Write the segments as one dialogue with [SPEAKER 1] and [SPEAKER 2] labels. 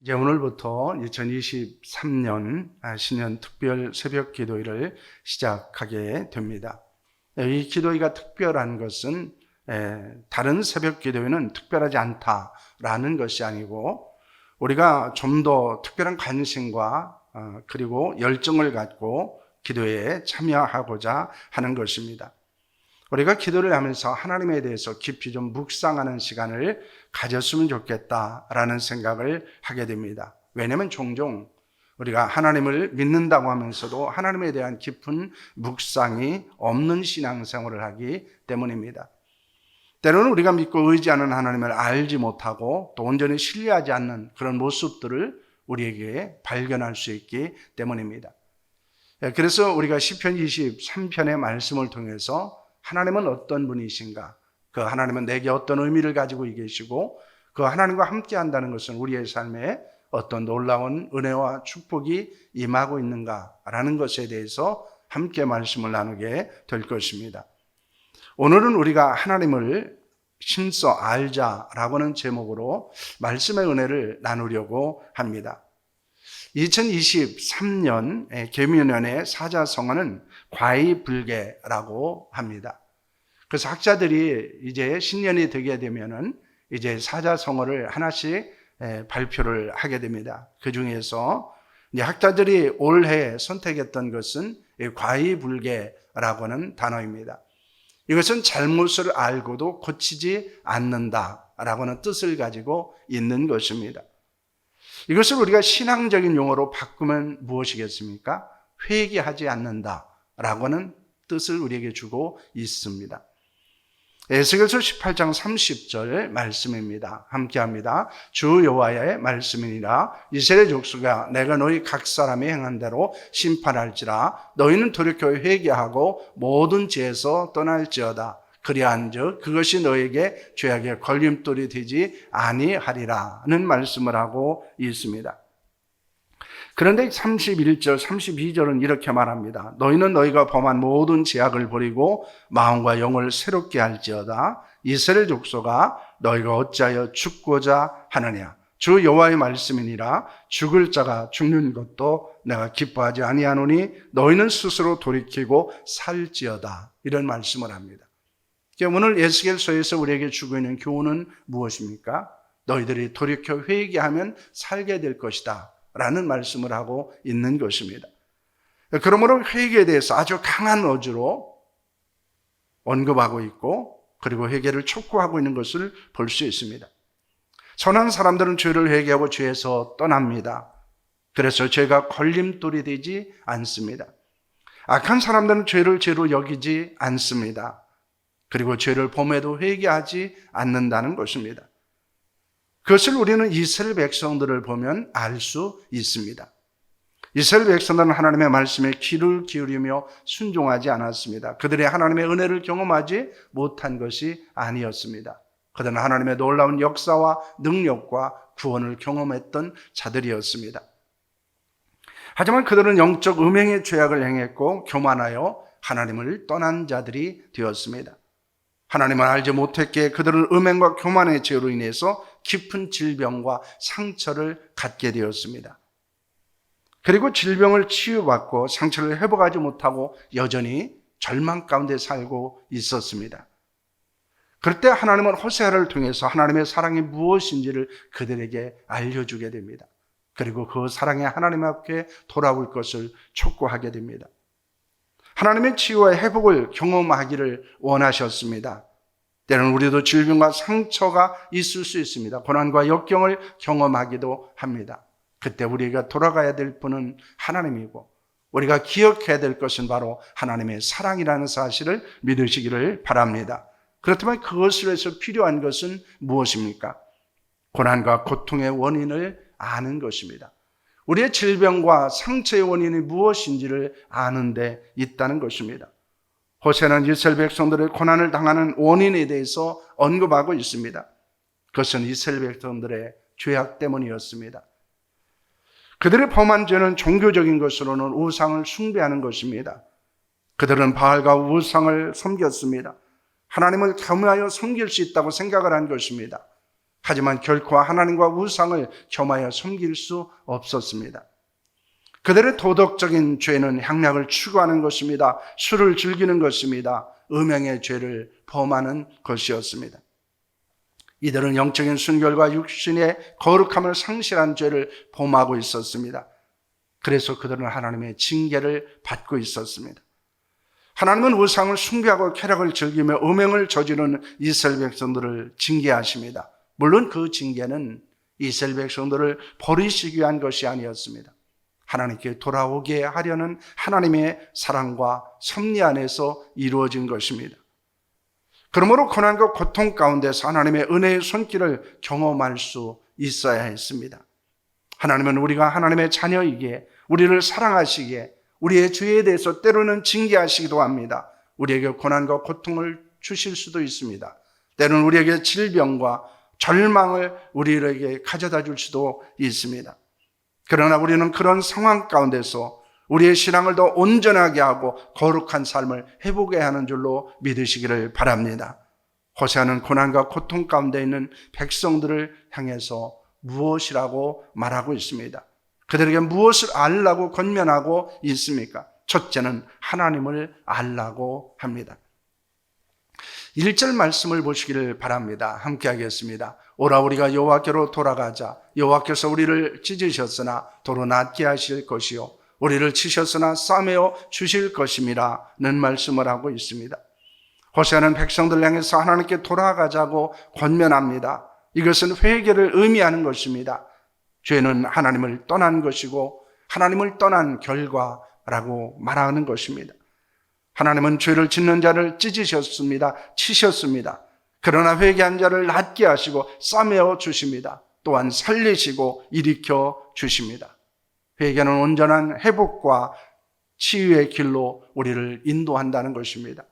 [SPEAKER 1] 이제 오늘부터 2023년 신년 특별 새벽 기도회를 시작하게 됩니다. 이 기도회가 특별한 것은 다른 새벽 기도회는 특별하지 않다라는 것이 아니고 우리가 좀 더 특별한 관심과 그리고 열정을 갖고 기도회에 참여하고자 하는 것입니다. 우리가 기도를 하면서 하나님에 대해서 깊이 좀 묵상하는 시간을 가졌으면 좋겠다라는 생각을 하게 됩니다. 왜냐하면 종종 우리가 하나님을 믿는다고 하면서도 하나님에 대한 깊은 묵상이 없는 신앙생활을 하기 때문입니다. 때로는 우리가 믿고 의지하는 하나님을 알지 못하고 또 온전히 신뢰하지 않는 그런 모습들을 우리에게 발견할 수 있기 때문입니다. 그래서 우리가 시편 23편의 말씀을 통해서 하나님은 어떤 분이신가? 그 하나님은 내게 어떤 의미를 가지고 계시고 그 하나님과 함께 한다는 것은 우리의 삶에 어떤 놀라운 은혜와 축복이 임하고 있는가라는 것에 대해서 함께 말씀을 나누게 될 것입니다. 오늘은 우리가 하나님을 힘써 알자라고는 제목으로 말씀의 은혜를 나누려고 합니다. 2023년 계명년의 사자성어는 과의불개라고 합니다. 그래서 학자들이 이제 신년이 되게 되면은 이제 사자성어를 하나씩 발표를 하게 됩니다. 그 중에서 이제 학자들이 올해 선택했던 것은 과의불개라고는 단어입니다. 이것은 잘못을 알고도 고치지 않는다라고는 뜻을 가지고 있는 것입니다. 이것을 우리가 신앙적인 용어로 바꾸면 무엇이겠습니까? 회개하지 않는다라고는 뜻을 우리에게 주고 있습니다. 에스겔서 18장 30절 말씀입니다. 함께합니다. 주 여호와의 말씀이니라. 이스라엘 족속아, 내가 너희 각 사람이 행한 대로 심판할지라. 너희는 돌이켜 회개하고 모든 죄에서 떠날지어다. 그리한즉 그것이 너에게 죄악의 걸림돌이 되지 아니하리라는 말씀을 하고 있습니다. 그런데 31절, 32절은 이렇게 말합니다. 너희는 너희가 범한 모든 죄악을 버리고 마음과 영을 새롭게 할지어다. 이스라엘 족속아, 너희가 어찌하여 죽고자 하느냐. 주 여호와의 말씀이니라. 죽을 자가 죽는 것도 내가 기뻐하지 아니하노니 너희는 스스로 돌이키고 살지어다. 이런 말씀을 합니다. 오늘 에스겔서에서 우리에게 주고 있는 교훈은 무엇입니까? 너희들이 돌이켜 회개하면 살게 될 것이다 라는 말씀을 하고 있는 것입니다. 그러므로 회개에 대해서 아주 강한 어조로 언급하고 있고 그리고 회개를 촉구하고 있는 것을 볼 수 있습니다. 선한 사람들은 죄를 회개하고 죄에서 떠납니다. 그래서 죄가 걸림돌이 되지 않습니다. 악한 사람들은 죄를 죄로 여기지 않습니다. 그리고 죄를 범해도 회개하지 않는다는 것입니다. 그것을 우리는 이스라엘 백성들을 보면 알 수 있습니다. 이스라엘 백성들은 하나님의 말씀에 귀를 기울이며 순종하지 않았습니다. 그들의 하나님의 은혜를 경험하지 못한 것이 아니었습니다. 그들은 하나님의 놀라운 역사와 능력과 구원을 경험했던 자들이었습니다. 하지만 그들은 영적 음행의 죄악을 행했고 교만하여 하나님을 떠난 자들이 되었습니다. 하나님을 알지 못했기에 그들은 음행과 교만의 죄로 인해서 깊은 질병과 상처를 갖게 되었습니다. 그리고 질병을 치유받고 상처를 회복하지 못하고 여전히 절망 가운데 살고 있었습니다. 그럴 때 하나님은 호세아를 통해서 하나님의 사랑이 무엇인지를 그들에게 알려주게 됩니다. 그리고 그 사랑의 하나님 앞에 돌아올 것을 촉구하게 됩니다. 하나님의 치유와 회복을 경험하기를 원하셨습니다. 때로는 우리도 질병과 상처가 있을 수 있습니다. 고난과 역경을 경험하기도 합니다. 그때 우리가 돌아가야 될 분은 하나님이고 우리가 기억해야 될 것은 바로 하나님의 사랑이라는 사실을 믿으시기를 바랍니다. 그렇다면 그것을 위해서 필요한 것은 무엇입니까? 고난과 고통의 원인을 아는 것입니다. 우리의 질병과 상처의 원인이 무엇인지를 아는 데 있다는 것입니다. 호세아는 이스라엘 백성들의 고난을 당하는 원인에 대해서 언급하고 있습니다. 그것은 이스라엘 백성들의 죄악 때문이었습니다. 그들의 범한 죄는 종교적인 것으로는 우상을 숭배하는 것입니다. 그들은 바알과 우상을 섬겼습니다. 하나님을 겸하여 섬길 수 있다고 생각을 한 것입니다. 하지만 결코 하나님과 우상을 겸하여 섬길 수 없었습니다. 그들의 도덕적인 죄는 향락을 추구하는 것입니다. 술을 즐기는 것입니다. 음행의 죄를 범하는 것이었습니다. 이들은 영적인 순결과 육신의 거룩함을 상실한 죄를 범하고 있었습니다. 그래서 그들은 하나님의 징계를 받고 있었습니다. 하나님은 우상을 숭배하고 쾌락을 즐기며 음행을 저지르는 이스라엘 백성들을 징계하십니다. 물론 그 징계는 이스라엘 백성들을 버리시기 위한 것이 아니었습니다. 하나님께 돌아오게 하려는 하나님의 사랑과 섭리 안에서 이루어진 것입니다. 그러므로 고난과 고통 가운데서 하나님의 은혜의 손길을 경험할 수 있어야 했습니다. 하나님은 우리가 하나님의 자녀이기에, 우리를 사랑하시기에 우리의 죄에 대해서 때로는 징계하시기도 합니다. 우리에게 고난과 고통을 주실 수도 있습니다. 때로는 우리에게 질병과 절망을 우리에게 가져다 줄 수도 있습니다. 그러나 우리는 그런 상황 가운데서 우리의 신앙을 더 온전하게 하고 거룩한 삶을 회복해야 하는 줄로 믿으시기를 바랍니다. 호세아는 고난과 고통 가운데 있는 백성들을 향해서 무엇이라고 말하고 있습니다. 그들에게 무엇을 알라고 권면하고 있습니까? 첫째는 하나님을 알라고 합니다. 1절 말씀을 보시기를 바랍니다. 함께 하겠습니다. 오라 우리가 여호와께로 돌아가자. 여호와께서 우리를 찢으셨으나 도로 낫게 하실 것이요 우리를 치셨으나 싸매어 주실 것임이라는 말씀을 하고 있습니다. 호세아는 백성들 향해서 하나님께 돌아가자고 권면합니다. 이것은 회개를 의미하는 것입니다. 죄는 하나님을 떠난 것이고 하나님을 떠난 결과라고 말하는 것입니다. 하나님은 죄를 짓는 자를 찢으셨습니다. 치셨습니다. 그러나 회개한 자를 낫게 하시고 싸매어 주십니다. 또한 살리시고 일으켜 주십니다. 회개는 온전한 회복과 치유의 길로 우리를 인도한다는 것입니다.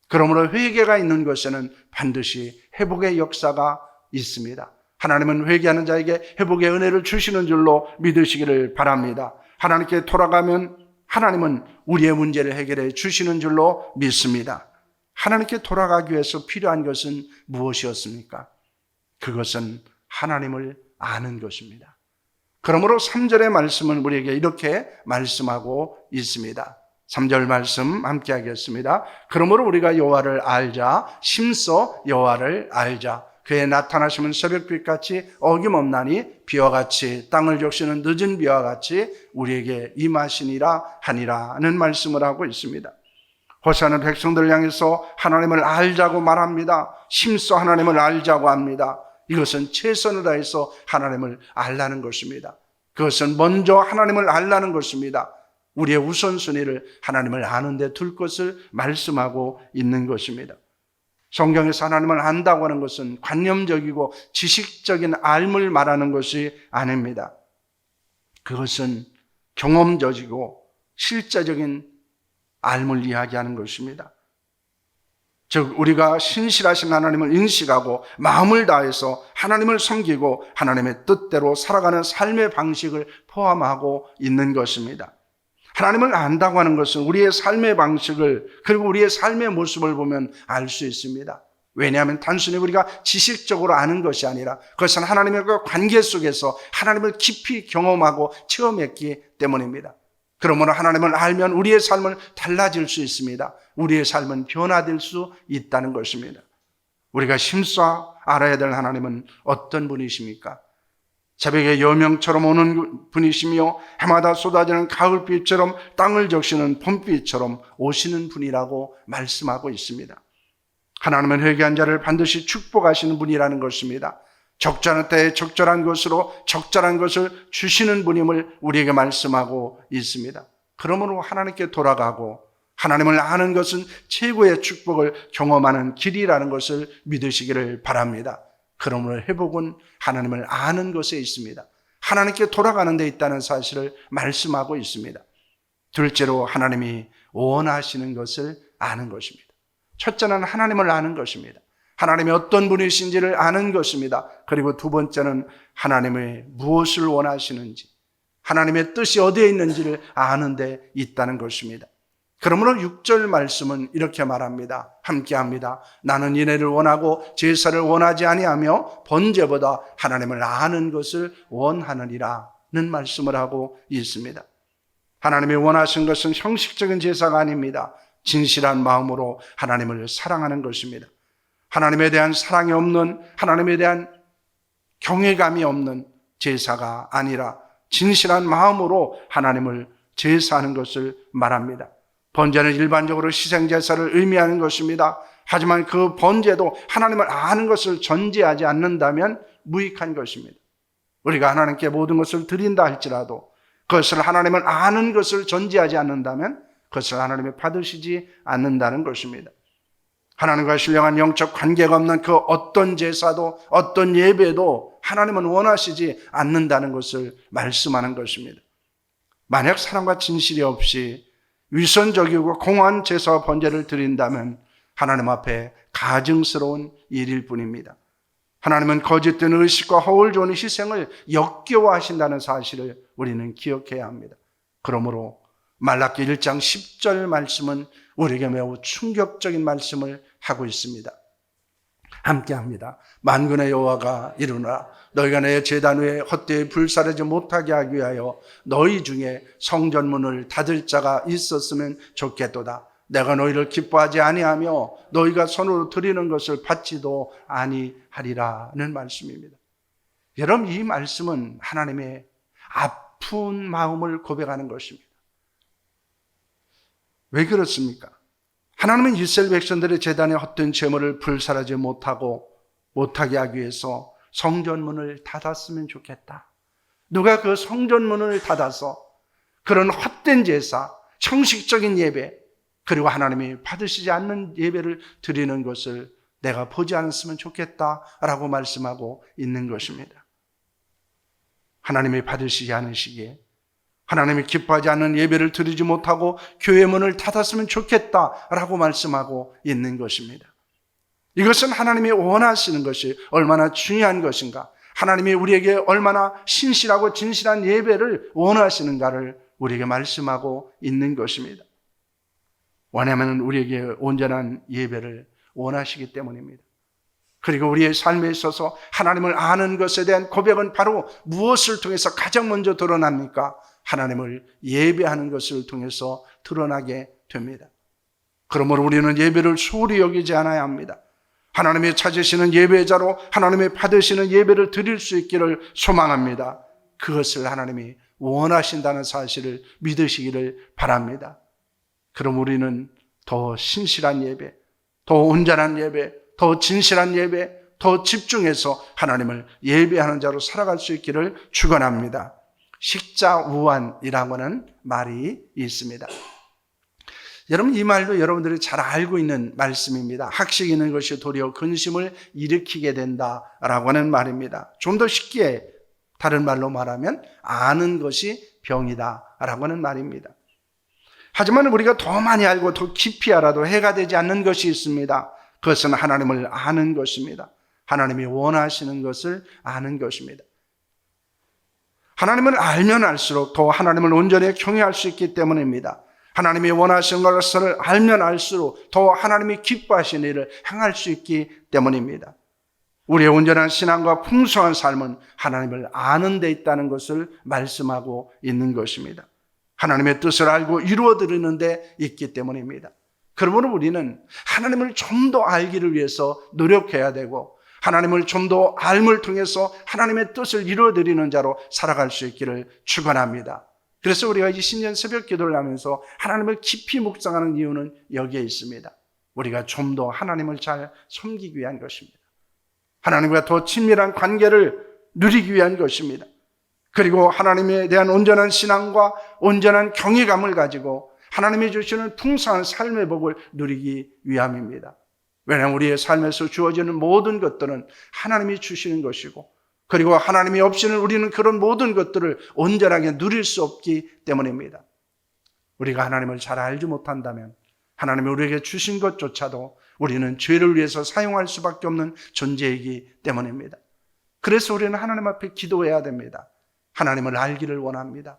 [SPEAKER 1] 그러므로 회개가 있는 것에는 반드시 회복의 역사가 있습니다. 하나님은 회개하는 자에게 회복의 은혜를 주시는 줄로 믿으시기를 바랍니다. 하나님께 돌아가면 하나님은 우리의 문제를 해결해 주시는 줄로 믿습니다. 하나님께 돌아가기 위해서 필요한 것은 무엇이었습니까? 그것은 하나님을 아는 것입니다. 그러므로 3절의 말씀은 우리에게 이렇게 말씀하고 있습니다. 3절 말씀 함께 하겠습니다. 그러므로 우리가 여호와를 알자, 심써 여호와를 알자. 그의 나타나심은 새벽빛같이 어김없나니 비와 같이 땅을 적시는 늦은 비와 같이 우리에게 임하시니라 하니라는 말씀을 하고 있습니다. 호세아는 백성들을 향해서 하나님을 알자고 말합니다. 심써 하나님을 알자고 합니다. 이것은 최선을 다해서 하나님을 알라는 것입니다. 그것은 먼저 하나님을 알라는 것입니다. 우리의 우선순위를 하나님을 아는 데 둘 것을 말씀하고 있는 것입니다. 성경에서 하나님을 안다고 하는 것은 관념적이고 지식적인 알을 말하는 것이 아닙니다. 그것은 경험적이고 실제적인 알을 이야기하는 것입니다. 즉 우리가 신실하신 하나님을 인식하고 마음을 다해서 하나님을 섬기고 하나님의 뜻대로 살아가는 삶의 방식을 포함하고 있는 것입니다. 하나님을 안다고 하는 것은 우리의 삶의 방식을 그리고 우리의 삶의 모습을 보면 알 수 있습니다. 왜냐하면 단순히 우리가 지식적으로 아는 것이 아니라 그것은 하나님의 관계 속에서 하나님을 깊이 경험하고 체험했기 때문입니다. 그러므로 하나님을 알면 우리의 삶은 달라질 수 있습니다. 우리의 삶은 변화될 수 있다는 것입니다. 우리가 심사 알아야 될 하나님은 어떤 분이십니까? 새벽의 여명처럼 오는 분이시며 해마다 쏟아지는 가을빛처럼 땅을 적시는 봄빛처럼 오시는 분이라고 말씀하고 있습니다. 하나님은 회개한 자를 반드시 축복하시는 분이라는 것입니다. 적절한 때에 적절한 것으로 적절한 것을 주시는 분임을 우리에게 말씀하고 있습니다. 그러므로 하나님께 돌아가고 하나님을 아는 것은 최고의 축복을 경험하는 길이라는 것을 믿으시기를 바랍니다. 그러므로 회복은 하나님을 아는 것에 있습니다. 하나님께 돌아가는 데 있다는 사실을 말씀하고 있습니다. 둘째로 하나님이 원하시는 것을 아는 것입니다. 첫째는 하나님을 아는 것입니다. 하나님이 어떤 분이신지를 아는 것입니다. 그리고 두 번째는 하나님의 무엇을 원하시는지, 하나님의 뜻이 어디에 있는지를 아는 데 있다는 것입니다. 그러므로 6절 말씀은 이렇게 말합니다. 함께합니다. 나는 인애를 원하고 제사를 원하지 아니하며 번제보다 하나님을 아는 것을 원하느니라는 말씀을 하고 있습니다. 하나님이 원하신 것은 형식적인 제사가 아닙니다. 진실한 마음으로 하나님을 사랑하는 것입니다. 하나님에 대한 사랑이 없는, 하나님에 대한 경외감이 없는 제사가 아니라 진실한 마음으로 하나님을 제사하는 것을 말합니다. 번제는 일반적으로 희생제사를 의미하는 것입니다. 하지만 그 번제도 하나님을 아는 것을 전제하지 않는다면 무익한 것입니다. 우리가 하나님께 모든 것을 드린다 할지라도 그것을 하나님을 아는 것을 전제하지 않는다면 그것을 하나님이 받으시지 않는다는 것입니다. 하나님과 신령한 영적 관계가 없는 그 어떤 제사도 어떤 예배도 하나님은 원하시지 않는다는 것을 말씀하는 것입니다. 만약 사랑과 진실이 없이 위선적이고 공허한 제사와 번제를 드린다면 하나님 앞에 가증스러운 일일 뿐입니다. 하나님은 거짓된 의식과 허울 좋은 희생을 역겨워하신다는 사실을 우리는 기억해야 합니다. 그러므로 말라기 1장 10절 말씀은 우리에게 매우 충격적인 말씀을 하고 있습니다. 함께합니다. 만군의 여호와가 이르노라 너희가 내 제단 위에 헛되이 불사르지 못하게 하기 위하여 너희 중에 성전문을 닫을 자가 있었으면 좋겠도다. 내가 너희를 기뻐하지 아니하며 너희가 손으로 드리는 것을 받지도 아니하리라는 말씀입니다. 여러분, 이 말씀은 하나님의 아픈 마음을 고백하는 것입니다. 왜 그렇습니까? 하나님은 이스라엘 백성들의 제단에 헛된 제물을 불살하지 못하게 하기 위해서 성전문을 닫았으면 좋겠다. 누가 그 성전문을 닫아서 그런 헛된 제사, 형식적인 예배, 그리고 하나님이 받으시지 않는 예배를 드리는 것을 내가 보지 않았으면 좋겠다라고 말씀하고 있는 것입니다. 하나님이 받으시지 않으시기에 하나님이 기뻐하지 않는 예배를 드리지 못하고 교회 문을 닫았으면 좋겠다라고 말씀하고 있는 것입니다. 이것은 하나님이 원하시는 것이 얼마나 중요한 것인가, 하나님이 우리에게 얼마나 신실하고 진실한 예배를 원하시는가를 우리에게 말씀하고 있는 것입니다. 왜냐하면 우리에게 온전한 예배를 원하시기 때문입니다. 그리고 우리의 삶에 있어서 하나님을 아는 것에 대한 고백은 바로 무엇을 통해서 가장 먼저 드러납니까? 하나님을 예배하는 것을 통해서 드러나게 됩니다. 그러므로 우리는 예배를 소홀히 여기지 않아야 합니다. 하나님이 찾으시는 예배자로 하나님이 받으시는 예배를 드릴 수 있기를 소망합니다. 그것을 하나님이 원하신다는 사실을 믿으시기를 바랍니다. 그럼 우리는 더 신실한 예배, 더 온전한 예배, 더 진실한 예배, 더 집중해서 하나님을 예배하는 자로 살아갈 수 있기를 축원합니다. 식자우완이라고는 말이 있습니다. 여러분, 이 말도 여러분들이 잘 알고 있는 말씀입니다. 학식 있는 것이 도리어 근심을 일으키게 된다라고 하는 말입니다. 좀 더 쉽게 다른 말로 말하면 아는 것이 병이다라고 하는 말입니다. 하지만 우리가 더 많이 알고 더 깊이 알아도 해가 되지 않는 것이 있습니다. 그것은 하나님을 아는 것입니다. 하나님이 원하시는 것을 아는 것입니다. 하나님을 알면 알수록 더 하나님을 온전히 경외할 수 있기 때문입니다. 하나님이 원하시는 것을 알면 알수록 더 하나님이 기뻐하시는 일을 행할 수 있기 때문입니다. 우리의 온전한 신앙과 풍성한 삶은 하나님을 아는 데 있다는 것을 말씀하고 있는 것입니다. 하나님의 뜻을 알고 이루어드리는 데 있기 때문입니다. 그러므로 우리는 하나님을 좀 더 알기를 위해서 노력해야 되고 하나님을 좀 더 알음을 통해서 하나님의 뜻을 이루어드리는 자로 살아갈 수 있기를 축원합니다. 그래서 우리가 이 신년 새벽 기도를 하면서 하나님을 깊이 묵상하는 이유는 여기에 있습니다. 우리가 좀 더 하나님을 잘 섬기기 위한 것입니다. 하나님과 더 친밀한 관계를 누리기 위한 것입니다. 그리고 하나님에 대한 온전한 신앙과 온전한 경외감을 가지고 하나님이 주시는 풍성한 삶의 복을 누리기 위함입니다. 왜냐하면 우리의 삶에서 주어지는 모든 것들은 하나님이 주시는 것이고, 그리고 하나님이 없이는 우리는 그런 모든 것들을 온전하게 누릴 수 없기 때문입니다. 우리가 하나님을 잘 알지 못한다면 하나님이 우리에게 주신 것조차도 우리는 죄를 위해서 사용할 수밖에 없는 존재이기 때문입니다. 그래서 우리는 하나님 앞에 기도해야 됩니다. 하나님을 알기를 원합니다.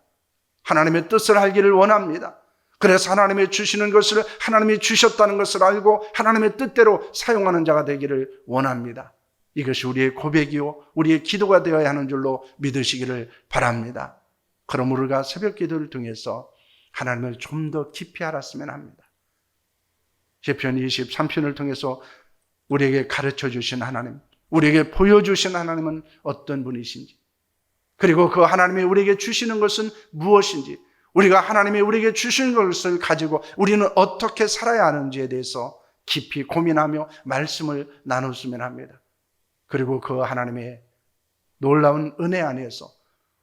[SPEAKER 1] 하나님의 뜻을 알기를 원합니다. 그래서 하나님이 주시는 것을 하나님이 주셨다는 것을 알고 하나님의 뜻대로 사용하는 자가 되기를 원합니다. 이것이 우리의 고백이요 우리의 기도가 되어야 하는 줄로 믿으시기를 바랍니다. 그러므로 우리가 새벽 기도를 통해서 하나님을 좀 더 깊이 알았으면 합니다. 시편 23편을 통해서 우리에게 가르쳐 주신 하나님, 우리에게 보여주신 하나님은 어떤 분이신지, 그리고 그 하나님이 우리에게 주시는 것은 무엇인지, 우리가 하나님이 우리에게 주신 것을 가지고 우리는 어떻게 살아야 하는지에 대해서 깊이 고민하며 말씀을 나눴으면 합니다. 그리고 그 하나님의 놀라운 은혜 안에서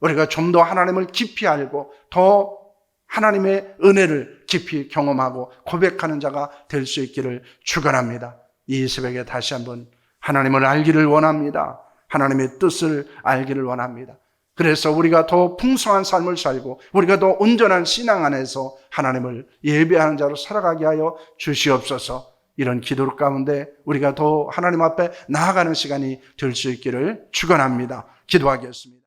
[SPEAKER 1] 우리가 좀 더 하나님을 깊이 알고 더 하나님의 은혜를 깊이 경험하고 고백하는 자가 될 수 있기를 축원합니다. 이 새벽에 다시 한번 하나님을 알기를 원합니다. 하나님의 뜻을 알기를 원합니다. 그래서 우리가 더 풍성한 삶을 살고 우리가 더 온전한 신앙 안에서 하나님을 예배하는 자로 살아가게 하여 주시옵소서. 이런 기도 가운데 우리가 더 하나님 앞에 나아가는 시간이 될 수 있기를 축원합니다. 기도하겠습니다.